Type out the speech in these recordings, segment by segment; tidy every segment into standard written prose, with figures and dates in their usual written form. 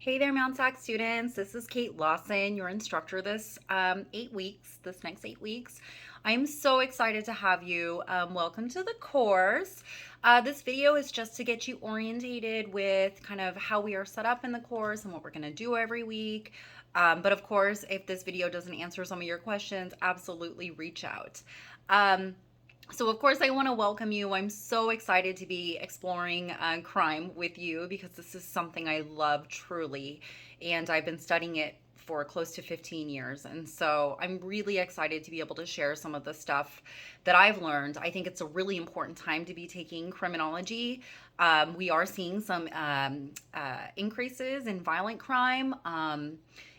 Hey there, Mount Sac students. This is Kate Lawson, your instructor this next 8 weeks. I'm so excited to have you. Welcome to the course. This video is just to get you orientated with kind of how we are set up in the course and what we're going to do every week. But of course, if this video doesn't answer some of your questions, absolutely reach out. So of course I want to welcome you. I'm so excited to be exploring crime with you because this is something I love truly, and I've been studying it for close to 15 years. And so I'm really excited to be able to share some of the stuff that I've learned. I think it's a really important time to be taking criminology. We are seeing some increases in violent crime.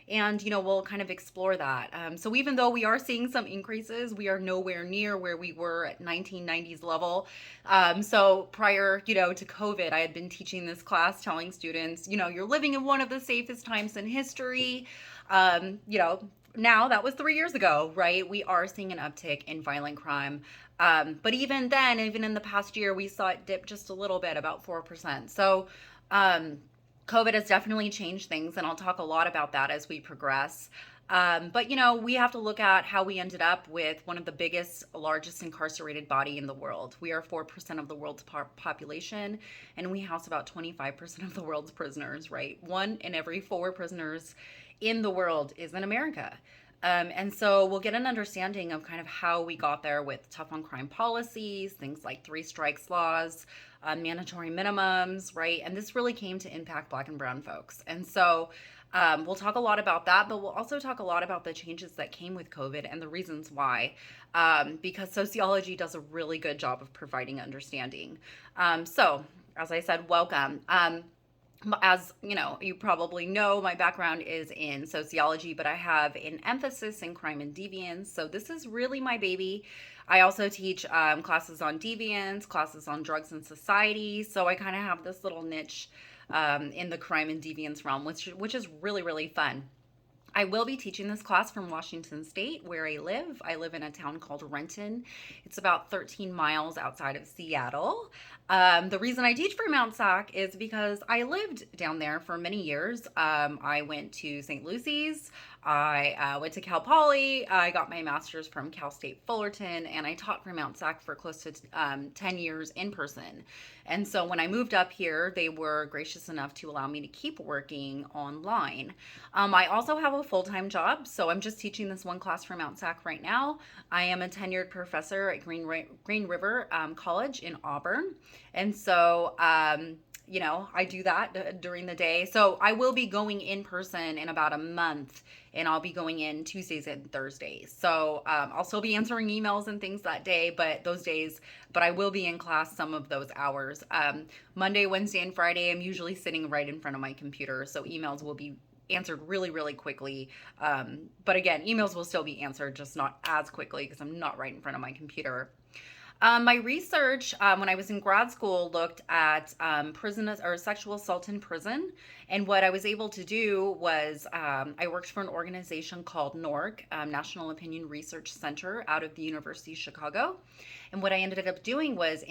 And we'll kind of explore that. So even though we are seeing some increases, we are nowhere near where we were at 1990s level. So prior to COVID, I had been teaching this class telling students, you're living in one of the safest times in history. Now that was 3 years ago, right? We are seeing an uptick in violent crime. But even then, even in the past year, we saw it dip just a little bit, about 4%. So COVID has definitely changed things, and I'll talk a lot about that as we progress. But we have to look at how we ended up with one of the largest incarcerated body in the world. We are 4% of the world's population, and we house about 25% of the world's prisoners, right? 1 in every 4 prisoners in the world is in America. And so we'll get an understanding of kind of how we got there with tough on crime policies, things like 3 strikes laws, mandatory minimums, right? And this really came to impact Black and brown folks. And so we'll talk a lot about that, but we'll also talk a lot about the changes that came with COVID and the reasons why, because sociology does a really good job of providing understanding. So as I said, welcome. As you probably know, my background is in sociology, but I have an emphasis in crime and deviance. So this is really my baby. I also teach classes on deviance, classes on drugs and society. So I kind of have this little niche in the crime and deviance realm, which is really, really fun. I will be teaching this class from Washington State, where I live. I live in a town called Renton. It's about 13 miles outside of Seattle. The reason I teach for Mount Sac is because I lived down there for many years. I went to St. Lucy's. I went to Cal Poly. I got my master's from Cal State Fullerton, and I taught for Mount Sac for close to 10 years in person. And so when I moved up here, they were gracious enough to allow me to keep working online. I also have a full-time job, so I'm just teaching this one class for Mount Sac right now. I am a tenured professor at Green River College in Auburn. And so, I do that during the day. So I will be going in person in about a month, and I'll be going in Tuesdays and Thursdays. So I'll still be answering emails and things that day, but I will be in class some of those hours. Monday, Wednesday, and Friday, I'm usually sitting right in front of my computer. So emails will be answered really, really quickly. But again, emails will still be answered, just not as quickly because I'm not right in front of my computer. My research when I was in grad school looked at prison or sexual assault in prison. And what I was able to do was I worked for an organization called NORC, National Opinion Research Center, out of the University of Chicago. And what I ended up doing was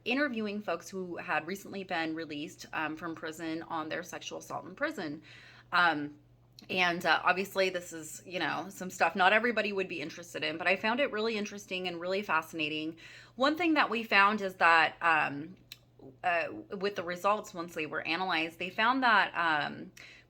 interviewing folks who had recently been released from prison on their sexual assault in prison. And obviously this is, some stuff not everybody would be interested in, but I found it really interesting and really fascinating. One thing that we found is that with the results, once they were analyzed, they found that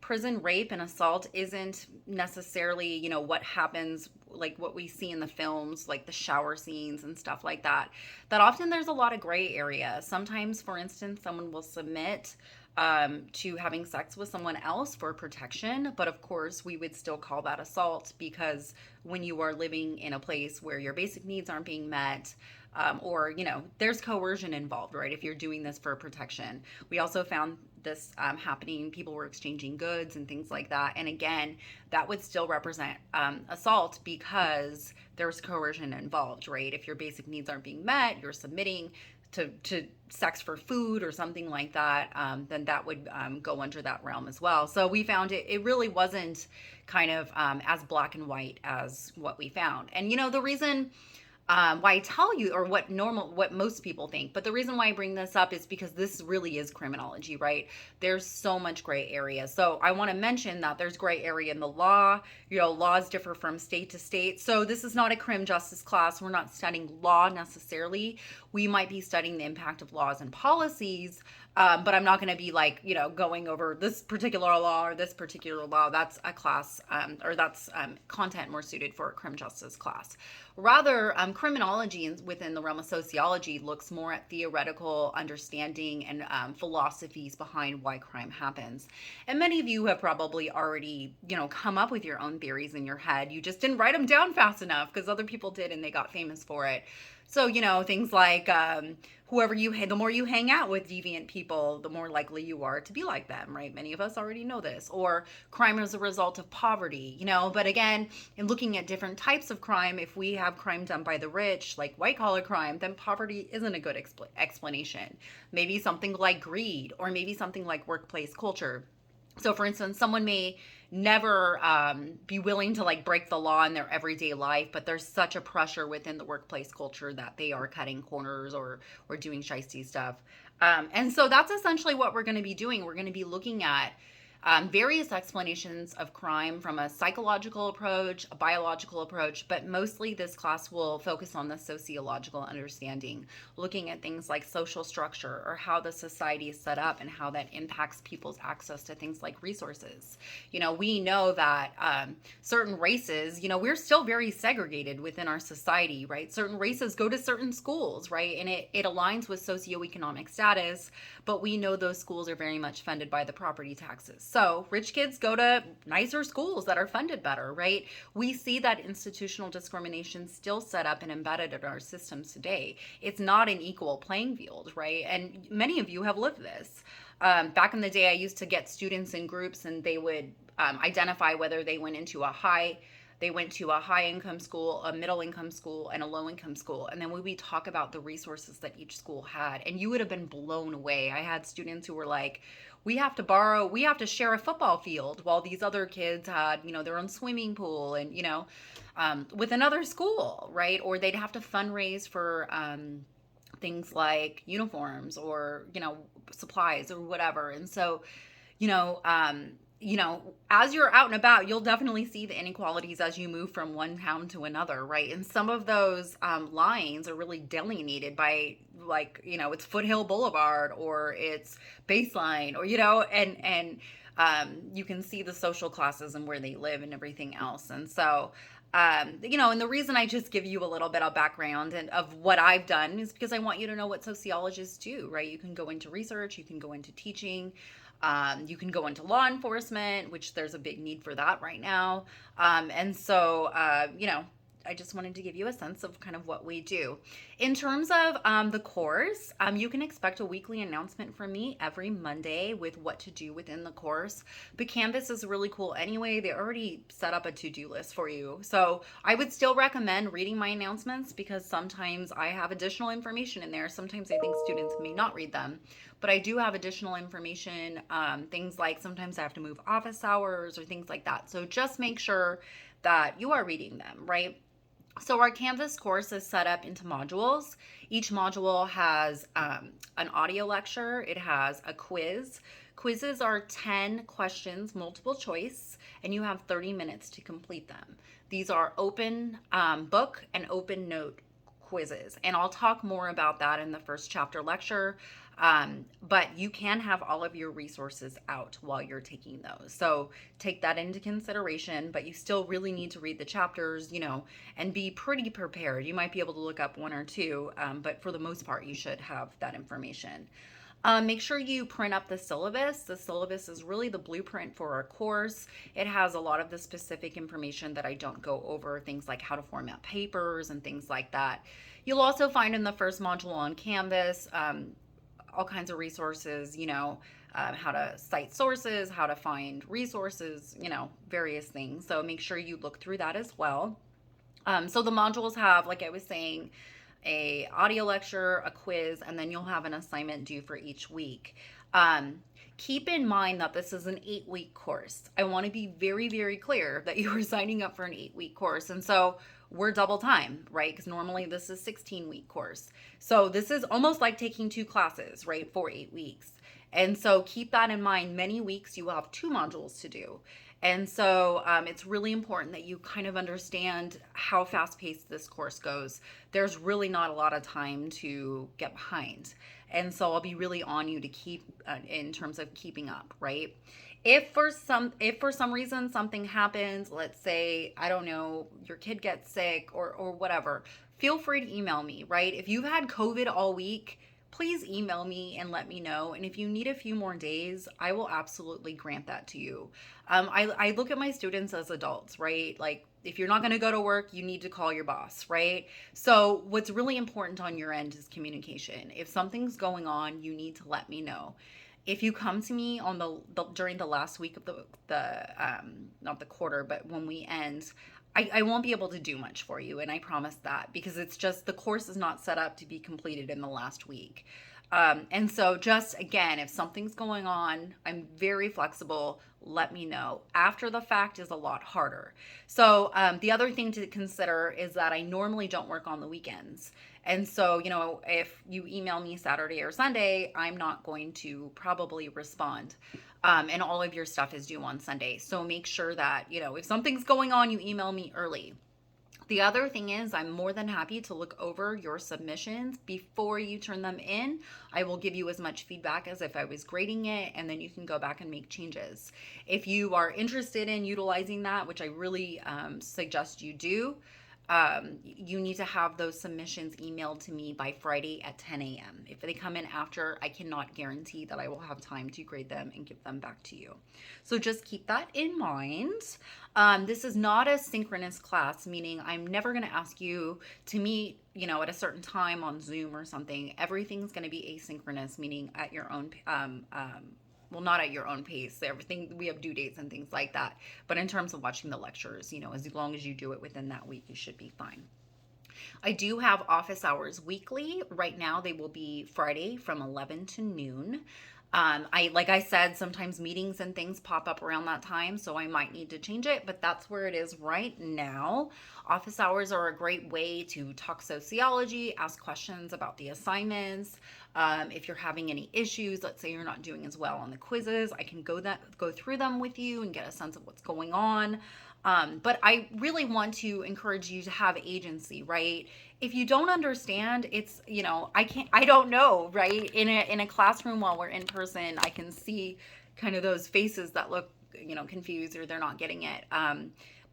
prison rape and assault isn't necessarily, what happens, like what we see in the films, like the shower scenes and stuff like that. That often there's a lot of gray area. Sometimes, for instance, someone will submit to having sex with someone else for protection. But of course, we would still call that assault because when you are living in a place where your basic needs aren't being met, or, there's coercion involved, right? If you're doing this for protection. We also found this happening. People were exchanging goods and things like that. And again, that would still represent assault because there's coercion involved, right? If your basic needs aren't being met, you're submitting to sex for food or something like that, then that would go under that realm as well. So we found it really wasn't kind of as black and white as what we found. And the reason why I tell you, or what most people think. But the reason why I bring this up is because this really is criminology, right? There's so much gray area. So I want to mention that there's gray area in the law. Laws differ from state to state. So this is not a crim justice class. We're not studying law necessarily. We might be studying the impact of laws and policies. But I'm not going to be like, going over this particular law or this particular law. That's a class, or that's content more suited for a crim justice class. Rather, criminology within the realm of sociology looks more at theoretical understanding and philosophies behind why crime happens. And many of you have probably already, come up with your own theories in your head. You just didn't write them down fast enough because other people did and they got famous for it. So, things like the more you hang out with deviant people, the more likely you are to be like them, right? Many of us already know this. Or crime as a result of poverty, But again, in looking at different types of crime, if we have crime done by the rich, like white collar crime, then poverty isn't a good explanation. Maybe something like greed, or maybe something like workplace culture. So, for instance, someone may never be willing to like break the law in their everyday life, but there's such a pressure within the workplace culture that they are cutting corners or doing shiesty stuff. And so that's essentially what we're going to be doing. We're going to be looking at various explanations of crime from a psychological approach, a biological approach, but mostly this class will focus on the sociological understanding, looking at things like social structure or how the society is set up and how that impacts people's access to things like resources. We know that certain races, we're still very segregated within our society, right? Certain races go to certain schools, right? And it aligns with socioeconomic status, but we know those schools are very much funded by the property taxes. So rich kids go to nicer schools that are funded better, right? We see that institutional discrimination still set up and embedded in our systems today. It's not an equal playing field, right? And many of you have lived this. Back in the day, I used to get students in groups and they would identify whether they went to a high income school, a middle income school, and a low income school. And then we would talk about the resources that each school had. And you would have been blown away. I had students who were like, we have to share a football field, while these other kids had, their own swimming pool and, with another school, right? Or they'd have to fundraise for things like uniforms or, supplies or whatever. And so, you know, um, as you're out and about, you'll definitely see the inequalities as you move from one town to another, right? And some of those lines are really delineated by, like, it's Foothill Boulevard or it's Baseline, or, and you can see the social classes and where they live and everything else. And so, and the reason I just give you a little bit of background and of what I've done is because I want you to know what sociologists do, right? You can go into research, you can go into teaching. You can go into law enforcement, which there's a big need for that right now. And so, I just wanted to give you a sense of kind of what we do. In terms of the course, you can expect a weekly announcement from me every Monday with what to do within the course. But Canvas is really cool anyway. They already set up a to-do list for you. So I would still recommend reading my announcements because sometimes I have additional information in there. Sometimes I think students may not read them. But I do have additional information, things like sometimes I have to move office hours or things like that. So just make sure that you are reading them, right? So our Canvas course is set up into modules. Each module has an audio lecture. It has a quiz. Quizzes are 10 questions, multiple choice, and you have 30 minutes to complete them. These are open book and open note quizzes, and I'll talk more about that in the first chapter lecture. But you can have all of your resources out while you're taking those. So take that into consideration, but you still really need to read the chapters, and be pretty prepared. You might be able to look up one or two, but for the most part, you should have that information. Make sure you print up the syllabus. The syllabus is really the blueprint for our course. It has a lot of the specific information that I don't go over, things like how to format papers and things like that. You'll also find in the first module on Canvas, all kinds of resources, how to cite sources, how to find resources, various things. So make sure you look through that as well. So the modules have, like I was saying, a audio lecture, a quiz, and then you'll have an assignment due for each week. Keep in mind that this is an 8-week course. I want to be very, very clear that you are signing up for an 8-week course. And so we're double time, right? Because normally this is 16-week course. So this is almost like taking two classes, right, for 8 weeks. And so keep that in mind. Many weeks you will have two modules to do. And so it's really important that you kind of understand how fast paced this course goes. There's really not a lot of time to get behind. And so I'll be really on you to keep in terms of keeping up, right? If for some reason something happens, let's say, I don't know, your kid gets sick or whatever, feel free to email me, right? If you've had COVID all week, please email me and let me know. And if you need a few more days, I will absolutely grant that to you. I look at my students as adults, right? Like, if you're not going to go to work, you need to call your boss, right? So, what's really important on your end is communication. If something's going on, you need to let me know. If you come to me on the during the last week of the not the quarter, but when we end, I won't be able to do much for you, and I promise that, because it's just the course is not set up to be completed in the last week. And so, just again, if something's going on, I'm very flexible. Let me know. After the fact is a lot harder. So, the other thing to consider is that I normally don't work on the weekends. And so, if you email me Saturday or Sunday, I'm not going to probably respond. And all of your stuff is due on Sunday. So make sure that, if something's going on, you email me early. The other thing is, I'm more than happy to look over your submissions before you turn them in. I will give you as much feedback as if I was grading it, and then you can go back and make changes. If you are interested in utilizing that, which I really suggest you do, you need to have those submissions emailed to me by Friday at 10 a.m. If they come in after, I cannot guarantee that I will have time to grade them and give them back to you. So just keep that in mind. This is not a synchronous class, meaning I'm never going to ask you to meet, at a certain time on Zoom or something. Everything's going to be asynchronous, meaning at your own well, not at your own pace. Everything, we have due dates and things like that. But in terms of watching the lectures, as long as you do it within that week, you should be fine. I do have office hours weekly. Right now, they will be Friday from 11 to noon. Like I said, sometimes meetings and things pop up around that time, so I might need to change it, but that's where it is right now. Office hours are a great way to talk sociology, ask questions about the assignments. If you're having any issues, let's say you're not doing as well on the quizzes, I can go through them with you and get a sense of what's going on. But I really want to encourage you to have agency, right? If you don't understand, it's, I don't know, right? In a classroom while we're in person, I can see kind of those faces that look, confused, or they're not getting it.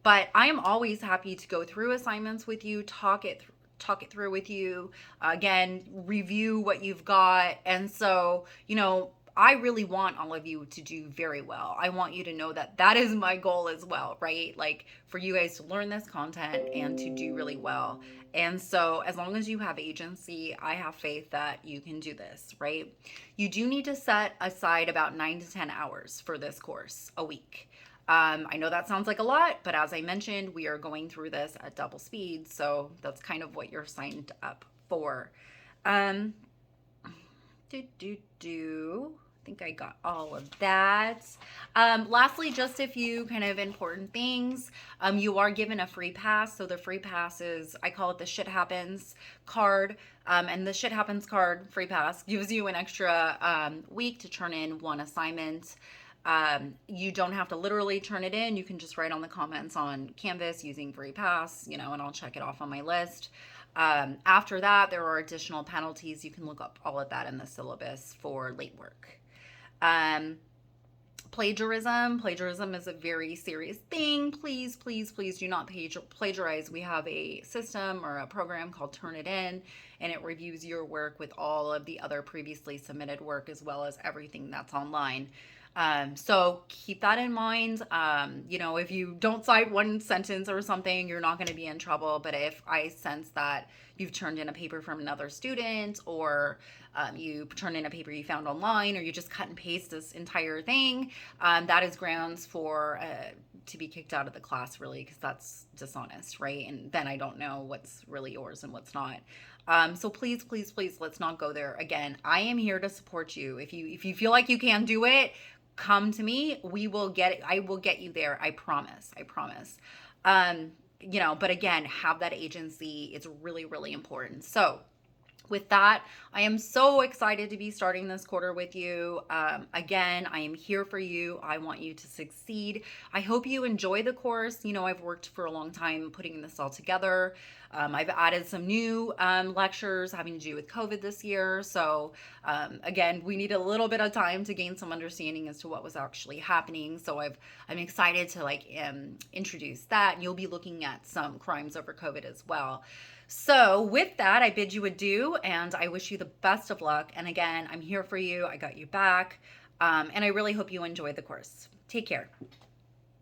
But I am always happy to go through assignments with you, talk it through with you, again, review what you've got. And so, I really want all of you to do very well. I want you to know that that is my goal as well, right? Like, for you guys to learn this content and to do really well. And so as long as you have agency, I have faith that you can do this, right? You do need to set aside about 9 to 10 hours for this course a week. I know that sounds like a lot, but as I mentioned, we are going through this at double speed. So that's kind of what you're signed up for. I think I got all of that. Lastly, just a few kind of important things. You are given a free pass. So the free pass is, I call it the Shit Happens card. And the Shit Happens card, free pass, gives you an extra week to turn in one assignment. You don't have to literally turn it in. You can just write on the comments on Canvas using free pass, and I'll check it off on my list. After that, there are additional penalties. You can look up all of that in the syllabus for late work. Plagiarism is a very serious thing. Please do not plagiarize. We have a system or a program called Turnitin, and it reviews your work with all of the other previously submitted work, as well as everything that's online. So keep that in mind. If you don't cite one sentence or something, you're not going to be in trouble. But if I sense that you've turned in a paper from another student, or you turned in a paper you found online, or you just cut and paste this entire thing, that is grounds for to be kicked out of the class, really, because that's dishonest, right? And then I don't know what's really yours and what's not. So please, let's not go there. Again, I am here to support you. If you feel like you can do it, come to me. We will get it. I will get you there. I promise. but again, have that agency. It's really, really important. So, with that, I am so excited to be starting this quarter with you. Again, I am here for you. I want you to succeed. I hope you enjoy the course. I've worked for a long time putting this all together. I've added some new lectures having to do with COVID this year. So, again, we need a little bit of time to gain some understanding as to what was actually happening. So, I'm excited to introduce that. You'll be looking at some crimes over COVID as well. So, with that, I bid you adieu and I wish you the best of luck. And again, I'm here for you. I got you back. And I really hope you enjoy the course. Take care.